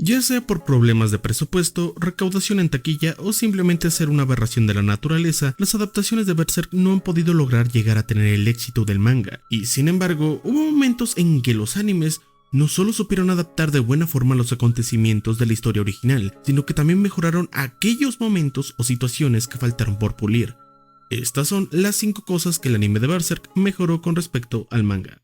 Ya sea por problemas de presupuesto, recaudación en taquilla o simplemente ser una aberración de la naturaleza, las adaptaciones de Berserk no han podido lograr llegar a tener el éxito del manga, y sin embargo, hubo momentos en que los animes no solo supieron adaptar de buena forma los acontecimientos de la historia original, sino que también mejoraron aquellos momentos o situaciones que faltaron por pulir. Estas son las 5 cosas que el anime de Berserk mejoró con respecto al manga.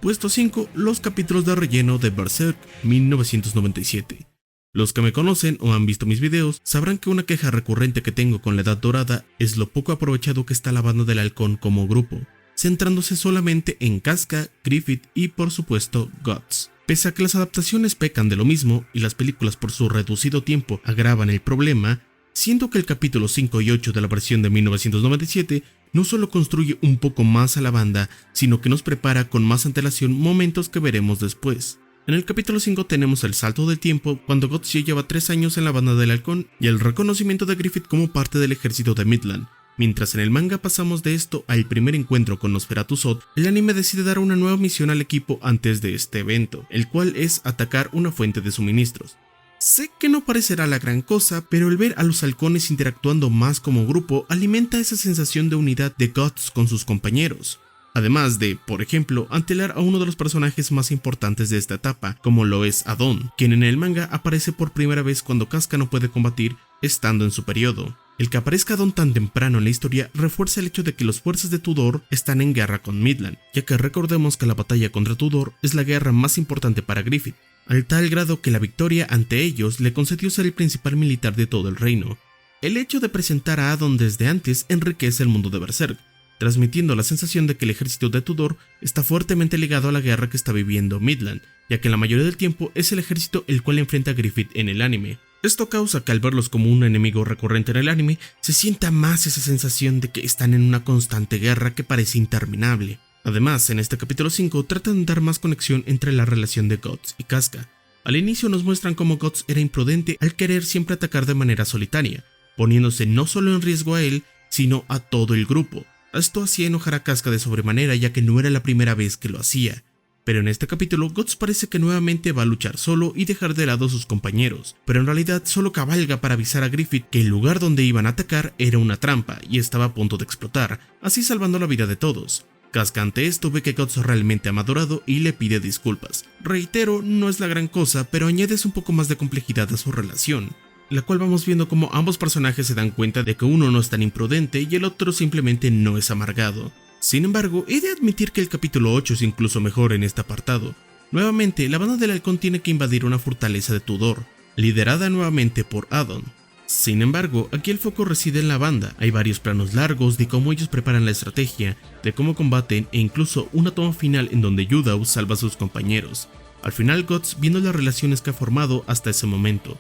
Puesto 5. Los capítulos de relleno de Berserk 1997. Los que me conocen o han visto mis videos sabrán que una queja recurrente que tengo con la Edad Dorada es lo poco aprovechado que está la banda del Halcón como grupo, centrándose solamente en Casca, Griffith y por supuesto Guts. Pese a que las adaptaciones pecan de lo mismo y las películas por su reducido tiempo agravan el problema, siento que el capítulo 5 y 8 de la versión de 1997 no solo construye un poco más a la banda, sino que nos prepara con más antelación momentos que veremos después. En el capítulo 5 tenemos el salto del tiempo cuando Guts ya lleva 3 años en la banda del Halcón y el reconocimiento de Griffith como parte del ejército de Midland. Mientras en el manga pasamos de esto al primer encuentro con Nosferatu Zod, el anime decide dar una nueva misión al equipo antes de este evento, el cual es atacar una fuente de suministros. Sé que no parecerá la gran cosa, pero el ver a los halcones interactuando más como grupo alimenta esa sensación de unidad de Guts con sus compañeros. Además de, por ejemplo, antelar a uno de los personajes más importantes de esta etapa, como lo es Adon, quien en el manga aparece por primera vez cuando Casca no puede combatir estando en su periodo. El que aparezca Adon tan temprano en la historia refuerza el hecho de que las fuerzas de Tudor están en guerra con Midland, ya que recordemos que la batalla contra Tudor es la guerra más importante para Griffith, al tal grado que la victoria ante ellos le concedió ser el principal militar de todo el reino. El hecho de presentar a Adon desde antes enriquece el mundo de Berserk, transmitiendo la sensación de que el ejército de Tudor está fuertemente ligado a la guerra que está viviendo Midland, ya que la mayoría del tiempo es el ejército el cual enfrenta a Griffith en el anime. Esto causa que al verlos como un enemigo recurrente en el anime, se sienta más esa sensación de que están en una constante guerra que parece interminable. Además, en este capítulo 5 tratan de dar más conexión entre la relación de Guts y Casca. Al inicio nos muestran cómo Guts era imprudente al querer siempre atacar de manera solitaria, poniéndose no solo en riesgo a él, sino a todo el grupo. Esto hacía enojar a Casca de sobremanera, ya que no era la primera vez que lo hacía. Pero en este capítulo, Guts parece que nuevamente va a luchar solo y dejar de lado a sus compañeros, pero en realidad solo cabalga para avisar a Griffith que el lugar donde iban a atacar era una trampa y estaba a punto de explotar, así salvando la vida de todos. Casca ante esto ve que Guts realmente ha madurado y le pide disculpas. Reitero, no es la gran cosa, pero añades un poco más de complejidad a su relación, la cual vamos viendo como ambos personajes se dan cuenta de que uno no es tan imprudente y el otro simplemente no es amargado. Sin embargo, he de admitir que el capítulo 8 es incluso mejor en este apartado. Nuevamente, la banda del halcón tiene que invadir una fortaleza de Tudor, liderada nuevamente por Adon. Sin embargo, aquí el foco reside en la banda. Hay varios planos largos de cómo ellos preparan la estrategia, de cómo combaten e incluso una toma final en donde Yudao salva a sus compañeros. Al final Guts viendo las relaciones que ha formado hasta ese momento.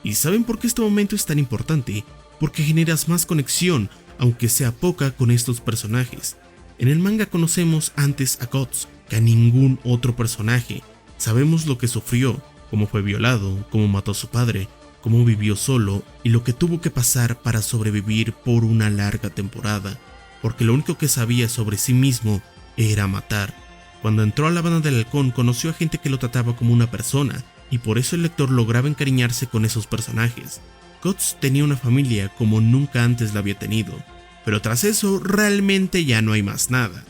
¿Y saben por qué este momento es tan importante? Porque generas más conexión, aunque sea poca, con estos personajes. En el manga conocemos antes a Guts que a ningún otro personaje. Sabemos lo que sufrió, cómo fue violado, cómo mató a su padre, cómo vivió solo y lo que tuvo que pasar para sobrevivir por una larga temporada, porque lo único que sabía sobre sí mismo era matar. Cuando entró a la banda del halcón conoció a gente que lo trataba como una persona, y por eso el lector lograba encariñarse con esos personajes. Guts tenía una familia como nunca antes la había tenido, pero tras eso realmente ya no hay más nada.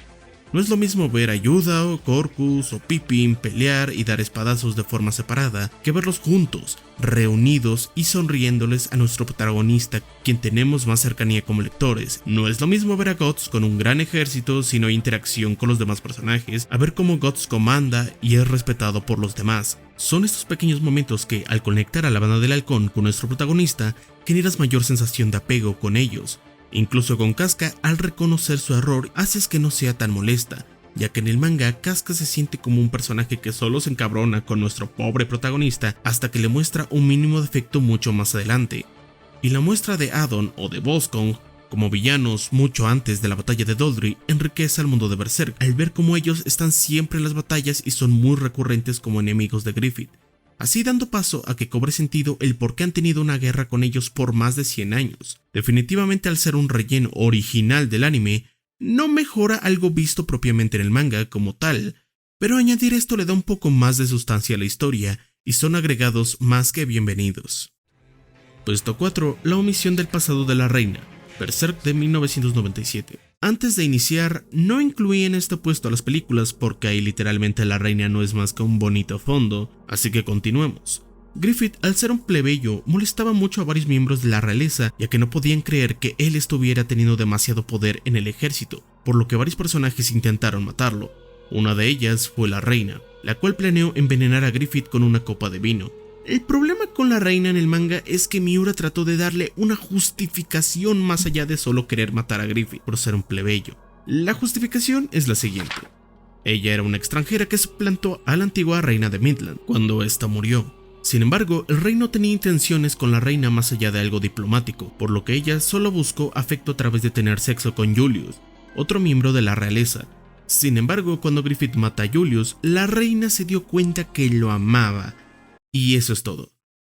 No es lo mismo ver a Yudao, Corcus o Pippin pelear y dar espadazos de forma separada que verlos juntos, reunidos y sonriéndoles a nuestro protagonista, quien tenemos más cercanía como lectores. No es lo mismo ver a Guts con un gran ejército si no hay interacción con los demás personajes, a ver cómo Guts comanda y es respetado por los demás. Son estos pequeños momentos que, al conectar a la banda del halcón con nuestro protagonista, generas mayor sensación de apego con ellos. Incluso con Casca, al reconocer su error, haces que no sea tan molesta, ya que en el manga Casca se siente como un personaje que solo se encabrona con nuestro pobre protagonista hasta que le muestra un mínimo defecto mucho más adelante. Y la muestra de Adon o de Volskong como villanos mucho antes de la batalla de Doldry enriquece al mundo de Berserk al ver cómo ellos están siempre en las batallas y son muy recurrentes como enemigos de Griffith, así dando paso a que cobre sentido el por qué han tenido una guerra con ellos por más de 100 años. Definitivamente, al ser un relleno original del anime, no mejora algo visto propiamente en el manga como tal, pero añadir esto le da un poco más de sustancia a la historia y son agregados más que bienvenidos. Puesto 4. La omisión del pasado de la reina, Berserk de 1997. Antes de iniciar, no incluí en este puesto a las películas porque ahí literalmente la reina no es más que un bonito fondo, así que continuemos. Griffith, al ser un plebeyo, molestaba mucho a varios miembros de la realeza, ya que no podían creer que él estuviera teniendo demasiado poder en el ejército, por lo que varios personajes intentaron matarlo. Una de ellas fue la reina, la cual planeó envenenar a Griffith con una copa de vino. El problema con la reina en el manga es que Miura trató de darle una justificación más allá de solo querer matar a Griffith por ser un plebeyo. La justificación es la siguiente. Ella era una extranjera que suplantó a la antigua reina de Midland cuando ésta murió. Sin embargo, el rey no tenía intenciones con la reina más allá de algo diplomático, por lo que ella solo buscó afecto a través de tener sexo con Julius, otro miembro de la realeza. Sin embargo, cuando Griffith mata a Julius, la reina se dio cuenta que lo amaba. Y eso es todo.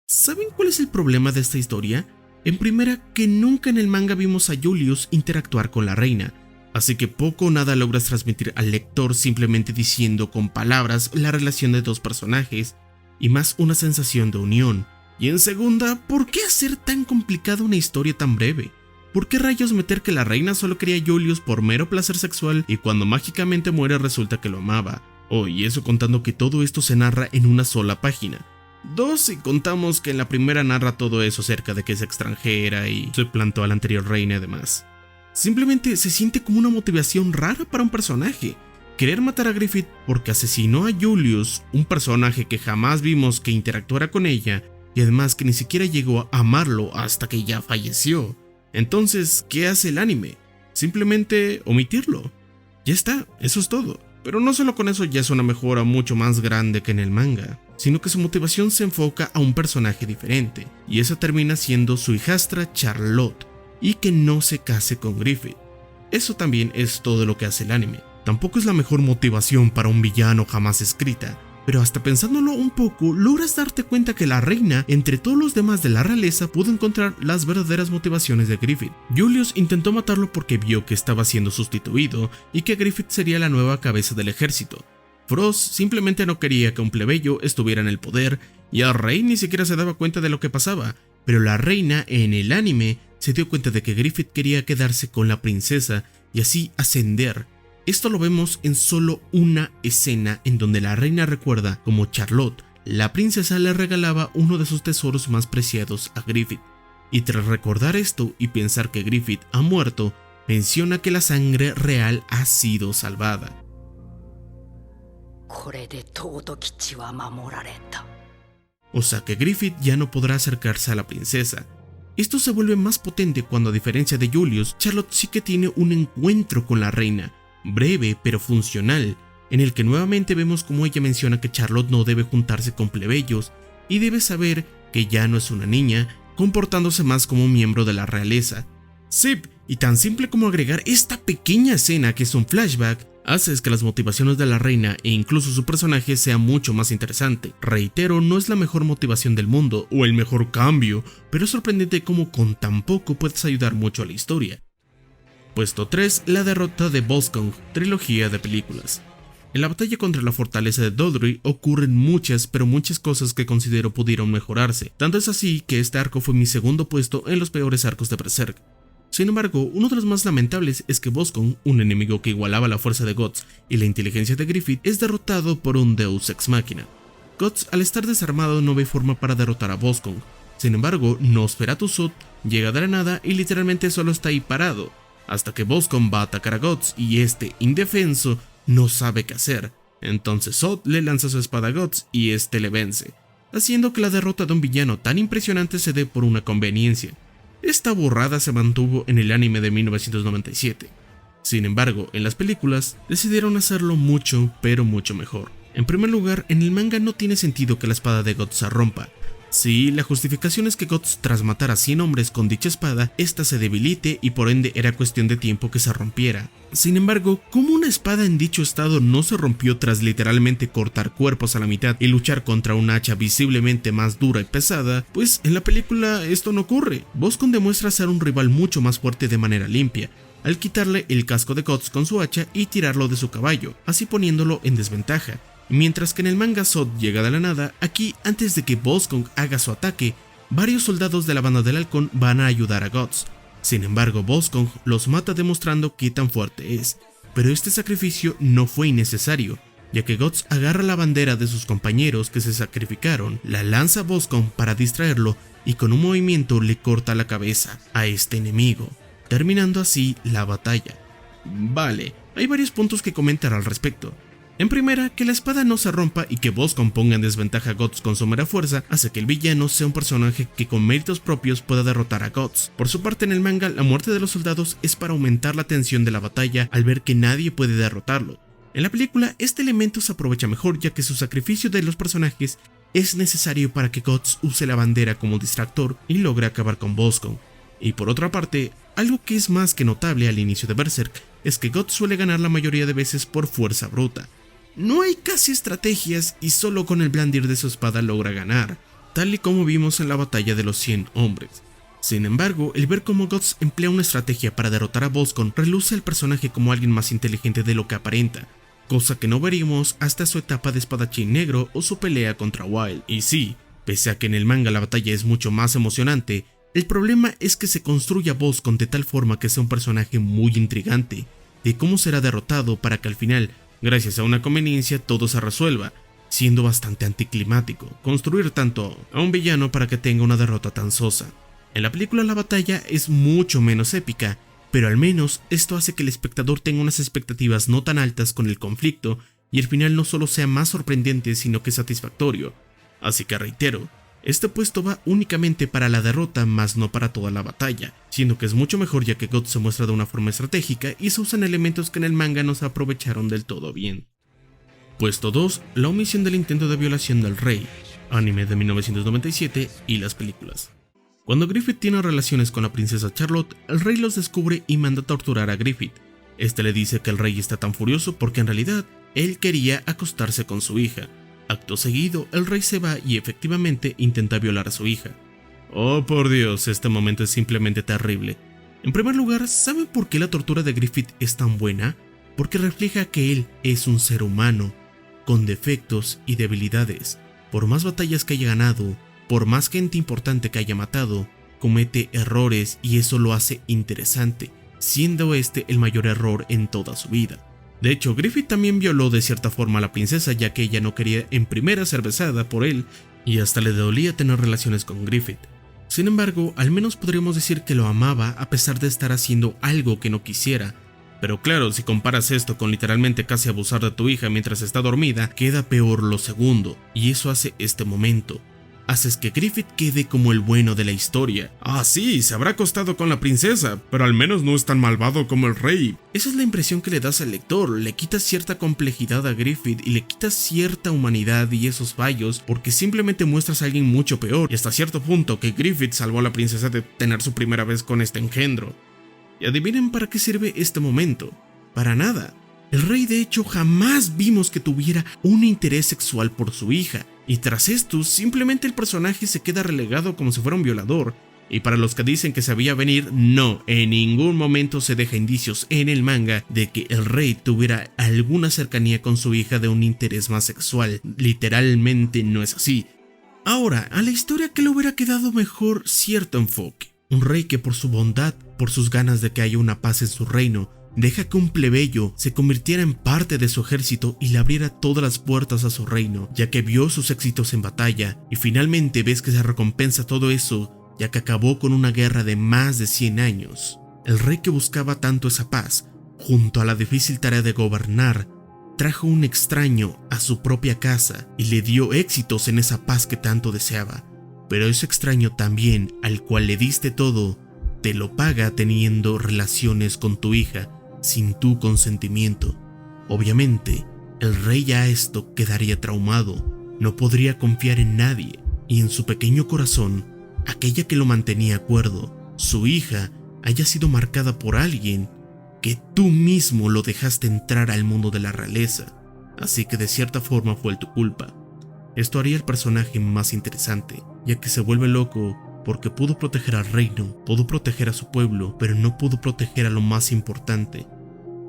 ¿Saben cuál es el problema de esta historia? En primera, que nunca en el manga vimos a Julius interactuar con la reina, así que poco o nada logras transmitir al lector simplemente diciendo con palabras la relación de dos personajes, y más una sensación de unión. Y en segunda, ¿por qué hacer tan complicada una historia tan breve? ¿Por qué rayos meter que la reina solo quería a Julius por mero placer sexual y cuando mágicamente muere resulta que lo amaba? Oh, y eso contando que todo esto se narra en una sola página. 2 si contamos que en la primera narra todo eso acerca de que es extranjera y suplantó a la anterior reina y demás. Simplemente se siente como una motivación rara para un personaje. Querer matar a Griffith porque asesinó a Julius, un personaje que jamás vimos que interactuara con ella, y además que ni siquiera llegó a amarlo hasta que ya falleció. Entonces, ¿qué hace el anime? Simplemente omitirlo. Ya está, eso es todo. Pero no solo con eso ya es una mejora mucho más grande que en el manga, sino que su motivación se enfoca a un personaje diferente, y esa termina siendo su hijastra Charlotte, y que no se case con Griffith. Eso también es todo lo que hace el anime. Tampoco es la mejor motivación para un villano jamás escrita, pero hasta pensándolo un poco, logras darte cuenta que la reina, entre todos los demás de la realeza, pudo encontrar las verdaderas motivaciones de Griffith. Julius intentó matarlo porque vio que estaba siendo sustituido y que Griffith sería la nueva cabeza del ejército. Frost simplemente no quería que un plebeyo estuviera en el poder, y el rey ni siquiera se daba cuenta de lo que pasaba, pero la reina en el anime se dio cuenta de que Griffith quería quedarse con la princesa y así ascender. Esto lo vemos en solo una escena en donde la reina recuerda cómo Charlotte, la princesa, le regalaba uno de sus tesoros más preciados a Griffith. Y tras recordar esto y pensar que Griffith ha muerto, menciona que la sangre real ha sido salvada. O sea que Griffith ya no podrá acercarse a la princesa. Esto se vuelve más potente cuando, a diferencia de Julius, Charlotte sí que tiene un encuentro con la reina, breve pero funcional, en el que nuevamente vemos como ella menciona que Charlotte no debe juntarse con plebeyos y debe saber que ya no es una niña, comportándose más como un miembro de la realeza. Sí, y tan simple como agregar esta pequeña escena que es un flashback, hace que las motivaciones de la reina e incluso su personaje sea mucho más interesante. Reitero, no es la mejor motivación del mundo o el mejor cambio, pero es sorprendente cómo con tan poco puedes ayudar mucho a la historia. Puesto 3. La derrota de Volskong, trilogía de películas. En la batalla contra la fortaleza de Dodri ocurren muchas cosas que considero pudieron mejorarse. Tanto es así que este arco fue mi segundo puesto en los peores arcos de Berserk. Sin embargo, uno de los más lamentables es que Volskong, un enemigo que igualaba la fuerza de Guts y la inteligencia de Griffith, es derrotado por un Deus Ex Machina. Guts, al estar desarmado, no ve forma para derrotar a Volskong. Sin embargo, Nosferatu Zod llega de la nada y literalmente solo está ahí parado, hasta que Volskong va a atacar a Guts y este, indefenso, no sabe qué hacer. Entonces Zod le lanza su espada a Guts y este le vence, haciendo que la derrota de un villano tan impresionante se dé por una conveniencia. Esta burrada se mantuvo en el anime de 1997. Sin embargo, en las películas decidieron hacerlo mucho, pero mucho mejor. En primer lugar, en el manga no tiene sentido que la espada de Guts se rompa. Sí, la justificación es que Guts, tras matar a 100 hombres con dicha espada, esta se debilite y por ende era cuestión de tiempo que se rompiera. Sin embargo, ¿cómo una espada en dicho estado no se rompió tras literalmente cortar cuerpos a la mitad y luchar contra una hacha visiblemente más dura y pesada? Pues en la película esto no ocurre. Volskong demuestra ser un rival mucho más fuerte de manera limpia, al quitarle el casco de Guts con su hacha y tirarlo de su caballo, así poniéndolo en desventaja. Mientras que en el manga Zod llega de la nada, aquí antes de que Volsung haga su ataque, varios soldados de la banda del halcón van a ayudar a Guts. Sin embargo, Volsung los mata demostrando qué tan fuerte es, pero este sacrificio no fue innecesario, ya que Guts agarra la bandera de sus compañeros que se sacrificaron, la lanza a Volsung para distraerlo y con un movimiento le corta la cabeza a este enemigo, terminando así la batalla. Vale, hay varios puntos que comentar al respecto. En primera, que la espada no se rompa y que Volsung ponga en desventaja a Guts con su mera fuerza hace que el villano sea un personaje que con méritos propios pueda derrotar a Guts. Por su parte, en el manga, la muerte de los soldados es para aumentar la tensión de la batalla al ver que nadie puede derrotarlo. En la película, este elemento se aprovecha mejor ya que su sacrificio de los personajes es necesario para que Guts use la bandera como distractor y logre acabar con Volsung. Y por otra parte, algo que es más que notable al inicio de Berserk es que Guts suele ganar la mayoría de veces por fuerza bruta. No hay casi estrategias y solo con el blandir de su espada logra ganar, tal y como vimos en la batalla de los 100 hombres. Sin embargo, el ver cómo Guts emplea una estrategia para derrotar a Volsung reluce al personaje como alguien más inteligente de lo que aparenta, cosa que no veríamos hasta su etapa de espadachín negro o su pelea contra Wild. Y sí, pese a que en el manga la batalla es mucho más emocionante, el problema es que se construye a Volsung de tal forma que sea un personaje muy intrigante, de cómo será derrotado para que al final, gracias a una conveniencia, todo se resuelva, siendo bastante anticlimático construir tanto a un villano para que tenga una derrota tan sosa. En la película la batalla es mucho menos épica, pero al menos esto hace que el espectador tenga unas expectativas no tan altas con el conflicto y el final no solo sea más sorprendente sino que satisfactorio. Así que reitero, este puesto va únicamente para la derrota más no para toda la batalla, siendo que es mucho mejor ya que Guts se muestra de una forma estratégica y se usan elementos que en el manga no se aprovecharon del todo bien. Puesto 2, la omisión del intento de violación del rey, anime de 1997 y las películas. Cuando Griffith tiene relaciones con la princesa Charlotte, el rey los descubre y manda a torturar a Griffith. Este le dice que el rey está tan furioso porque en realidad él quería acostarse con su hija. Acto seguido, el rey se va y efectivamente intenta violar a su hija. Oh por Dios, este momento es simplemente terrible. En primer lugar, ¿saben por qué la tortura de Griffith es tan buena? Porque refleja que él es un ser humano, con defectos y debilidades. Por más batallas que haya ganado, por más gente importante que haya matado, comete errores y eso lo hace interesante, siendo este el mayor error en toda su vida. De hecho, Griffith también violó de cierta forma a la princesa ya que ella no quería en primera ser besada por él y hasta le dolía tener relaciones con Griffith. Sin embargo, al menos podríamos decir que lo amaba a pesar de estar haciendo algo que no quisiera. Pero claro, si comparas esto con literalmente casi abusar de tu hija mientras está dormida, queda peor lo segundo, y eso hace este momento. Haces que Griffith quede como el bueno de la historia. Ah sí, se habrá acostado con la princesa, pero al menos no es tan malvado como el rey. Esa es la impresión que le das al lector, le quitas cierta complejidad a Griffith y le quitas cierta humanidad y esos fallos porque simplemente muestras a alguien mucho peor y hasta cierto punto que Griffith salvó a la princesa de tener su primera vez con este engendro. Y adivinen para qué sirve este momento. Para nada. El rey de hecho jamás vimos que tuviera un interés sexual por su hija, y tras esto simplemente el personaje se queda relegado como si fuera un violador, y para los que dicen que sabía venir, no, en ningún momento se deja indicios en el manga de que el rey tuviera alguna cercanía con su hija de un interés más sexual, literalmente no es así. Ahora, a la historia que le hubiera quedado mejor cierto enfoque, un rey que por su bondad, por sus ganas de que haya una paz en su reino, deja que un plebeyo se convirtiera en parte de su ejército y le abriera todas las puertas a su reino, ya que vio sus éxitos en batalla, y finalmente ves que se recompensa todo eso, ya que acabó con una guerra de más de 100 años. El rey que buscaba tanto esa paz, junto a la difícil tarea de gobernar, trajo un extraño a su propia casa y le dio éxitos en esa paz que tanto deseaba. Pero ese extraño también, al cual le diste todo, te lo paga teniendo relaciones con tu hija, sin tu consentimiento. Obviamente, el rey ya a esto quedaría traumado, no podría confiar en nadie, y en su pequeño corazón, aquella que lo mantenía cuerdo, su hija, haya sido marcada por alguien que tú mismo lo dejaste entrar al mundo de la realeza, así que de cierta forma fue tu culpa. Esto haría el personaje más interesante, ya que se vuelve loco porque pudo proteger al reino, pudo proteger a su pueblo, pero no pudo proteger a lo más importante,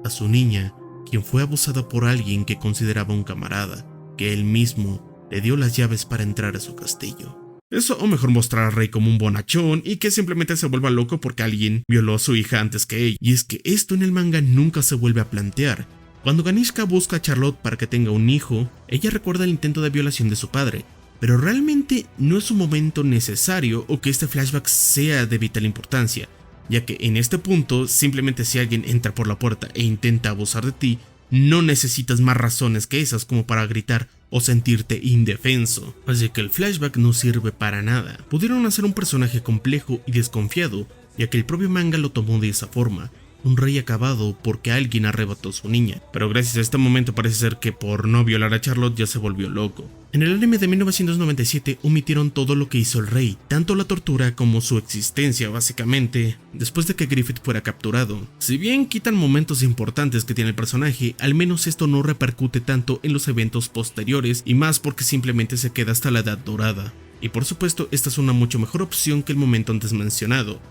a su niña, quien fue abusada por alguien que consideraba un camarada. que él mismo le dio las llaves para entrar a su castillo. Eso, o mejor mostrar a Rey como un bonachón y que simplemente se vuelva loco porque alguien violó a su hija antes que ella. Y es que esto en el manga nunca se vuelve a plantear. Cuando Ganishka busca a Charlotte para que tenga un hijo, ella recuerda el intento de violación de su padre, pero realmente no es un momento necesario o que este flashback sea de vital importancia, ya que en este punto simplemente si alguien entra por la puerta e intenta abusar de ti, no necesitas más razones que esas como para gritar o sentirte indefenso, así que el flashback no sirve para nada. Pudieron hacer un personaje complejo y desconfiado, ya que el propio manga lo tomó de esa forma, un rey acabado porque alguien arrebató a su niña, pero gracias a este momento parece ser que por no violar a Charlotte ya se volvió loco. En el anime de 1997 omitieron todo lo que hizo el rey, tanto la tortura como su existencia básicamente, después de que Griffith fuera capturado. Si bien quitan momentos importantes que tiene el personaje, al menos esto no repercute tanto en los eventos posteriores y más porque simplemente se queda hasta la Edad Dorada. Y por supuesto esta es una mucho mejor opción que el momento antes mencionado.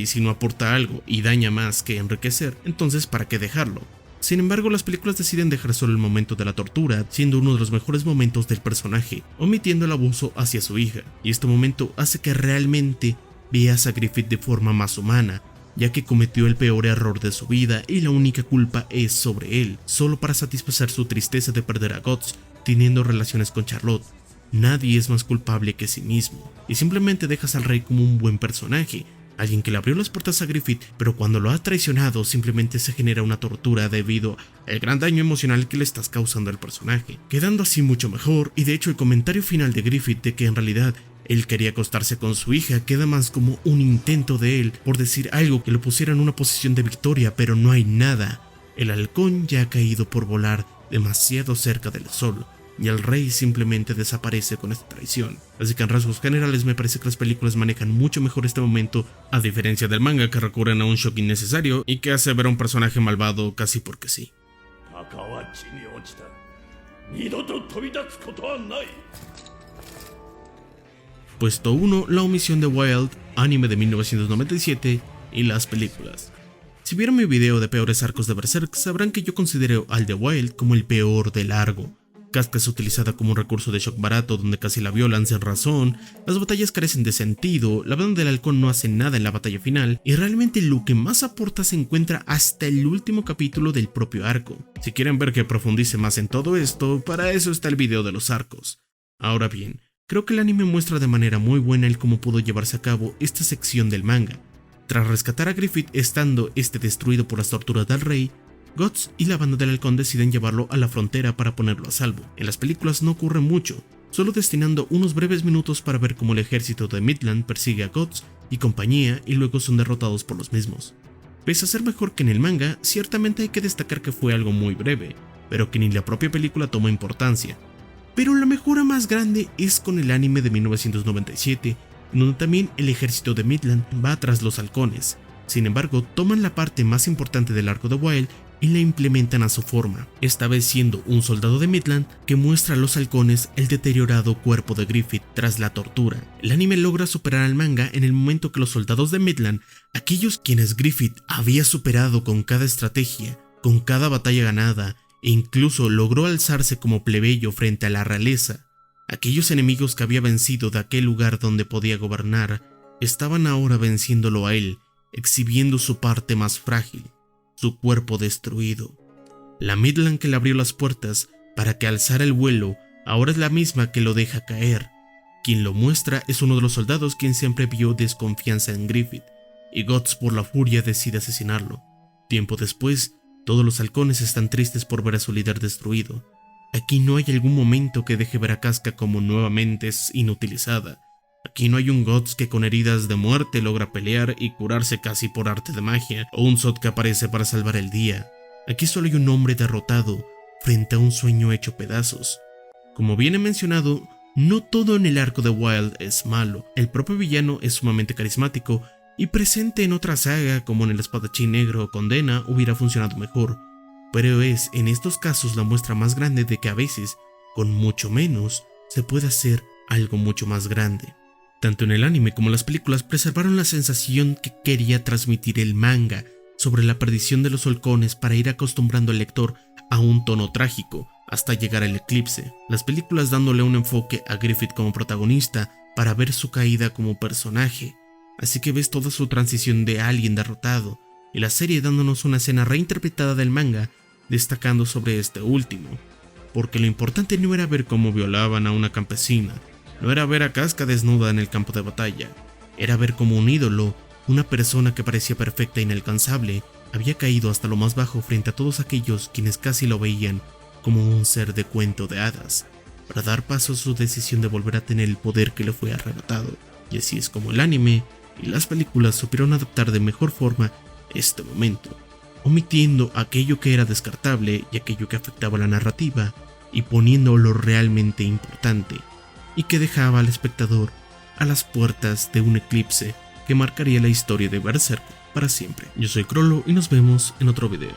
Si no aporta algo y daña más que enriquecer, entonces ¿para qué dejarlo? Sin embargo, las películas deciden dejar solo el momento de la tortura, siendo uno de los mejores momentos del personaje, omitiendo el abuso hacia su hija, y este momento hace que realmente veas a Griffith de forma más humana, ya que cometió el peor error de su vida y la única culpa es sobre él, solo para satisfacer su tristeza de perder a Guts, teniendo relaciones con Charlotte. Nadie es más culpable que sí mismo, y simplemente dejas al rey como un buen personaje, alguien que le abrió las puertas a Griffith, pero cuando lo ha traicionado simplemente se genera una tortura debido al gran daño emocional que le estás causando al personaje, quedando así mucho mejor. Y de hecho el comentario final de Griffith de que en realidad él quería acostarse con su hija queda más como un intento de él por decir algo que lo pusiera en una posición de victoria, pero no hay nada. El halcón ya ha caído por volar demasiado cerca del sol, y el rey simplemente desaparece con esta traición. Así que en rasgos generales me parece que las películas manejan mucho mejor este momento, a diferencia del manga que recurren a un shock innecesario y que hace ver a un personaje malvado casi porque sí. Puesto 1, la omisión de Wild, anime de 1997 y las películas. Si vieron mi video de peores arcos de Berserk, sabrán que yo considero al de Wild como el peor de largo. Casca es utilizada como un recurso de shock barato donde casi la violan sin razón, las batallas carecen de sentido, la banda del halcón no hace nada en la batalla final y realmente lo que más aporta se encuentra hasta el último capítulo del propio arco. Si quieren ver que profundice más en todo esto, para eso está el video de los arcos. Ahora bien, creo que el anime muestra de manera muy buena el cómo pudo llevarse a cabo esta sección del manga. Tras rescatar a Griffith estando este destruido por las torturas del rey, Guts y la banda del halcón deciden llevarlo a la frontera para ponerlo a salvo. En las películas no ocurre mucho, solo destinando unos breves minutos para ver cómo el ejército de Midland persigue a Guts y compañía y luego son derrotados por los mismos. Pese a ser mejor que en el manga, ciertamente hay que destacar que fue algo muy breve, pero que ni la propia película toma importancia. Pero la mejora más grande es con el anime de 1997, en donde también el ejército de Midland va tras los halcones. Sin embargo, toman la parte más importante del arco de Wild y la implementan a su forma, esta vez siendo un soldado de Midland que muestra a los halcones el deteriorado cuerpo de Griffith tras la tortura. El anime logra superar al manga en el momento que los soldados de Midland, aquellos quienes Griffith había superado con cada estrategia, con cada batalla ganada, e incluso logró alzarse como plebeyo frente a la realeza, aquellos enemigos que había vencido de aquel lugar donde podía gobernar, estaban ahora venciéndolo a él, exhibiendo su parte más frágil, su cuerpo destruido. La Midland que le abrió las puertas para que alzara el vuelo ahora es la misma que lo deja caer. Quien lo muestra es uno de los soldados quien siempre vio desconfianza en Griffith, y Guts por la furia decide asesinarlo. Tiempo después, todos los halcones están tristes por ver a su líder destruido. Aquí no hay algún momento que deje ver a Casca como nuevamente es inutilizada. Aquí no hay un Guts que con heridas de muerte logra pelear y curarse casi por arte de magia, o un Zod que aparece para salvar el día. Aquí solo hay un hombre derrotado frente a un sueño hecho pedazos. Como bien he mencionado, no todo en el arco de Wild es malo. El propio villano es sumamente carismático y presente en otra saga como en el Espadachín Negro o Condena hubiera funcionado mejor, pero es en estos casos la muestra más grande de que a veces, con mucho menos, se puede hacer algo mucho más grande. Tanto en el anime como en las películas preservaron la sensación que quería transmitir el manga sobre la perdición de los halcones para ir acostumbrando al lector a un tono trágico, hasta llegar al eclipse, las películas dándole un enfoque a Griffith como protagonista para ver su caída como personaje, así que ves toda su transición de alguien derrotado, y la serie dándonos una escena reinterpretada del manga, destacando sobre este último, porque lo importante no era ver cómo violaban a una campesina, no era ver a Casca desnuda en el campo de batalla, era ver cómo un ídolo, una persona que parecía perfecta e inalcanzable, había caído hasta lo más bajo frente a todos aquellos quienes casi lo veían como un ser de cuento de hadas, para dar paso a su decisión de volver a tener el poder que le fue arrebatado. Y así es como el anime y las películas supieron adaptar de mejor forma este momento, omitiendo aquello que era descartable y aquello que afectaba la narrativa, y poniendo lo realmente importante, y que dejaba al espectador a las puertas de un eclipse que marcaría la historia de Berserk para siempre. Yo soy Crollo y nos vemos en otro video.